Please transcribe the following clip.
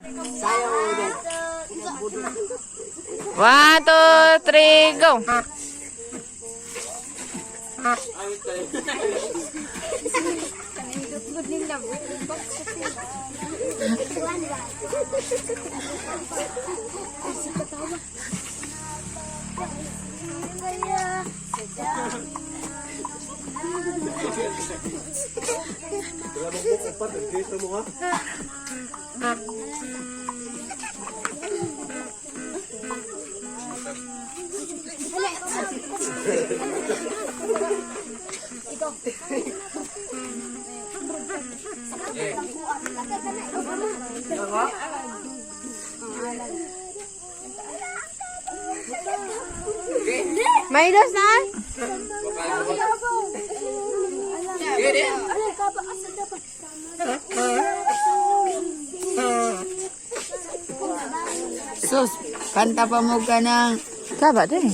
1, 2, 3, go! May dos na? Sus, kanta pa mo ka ng... Taba din.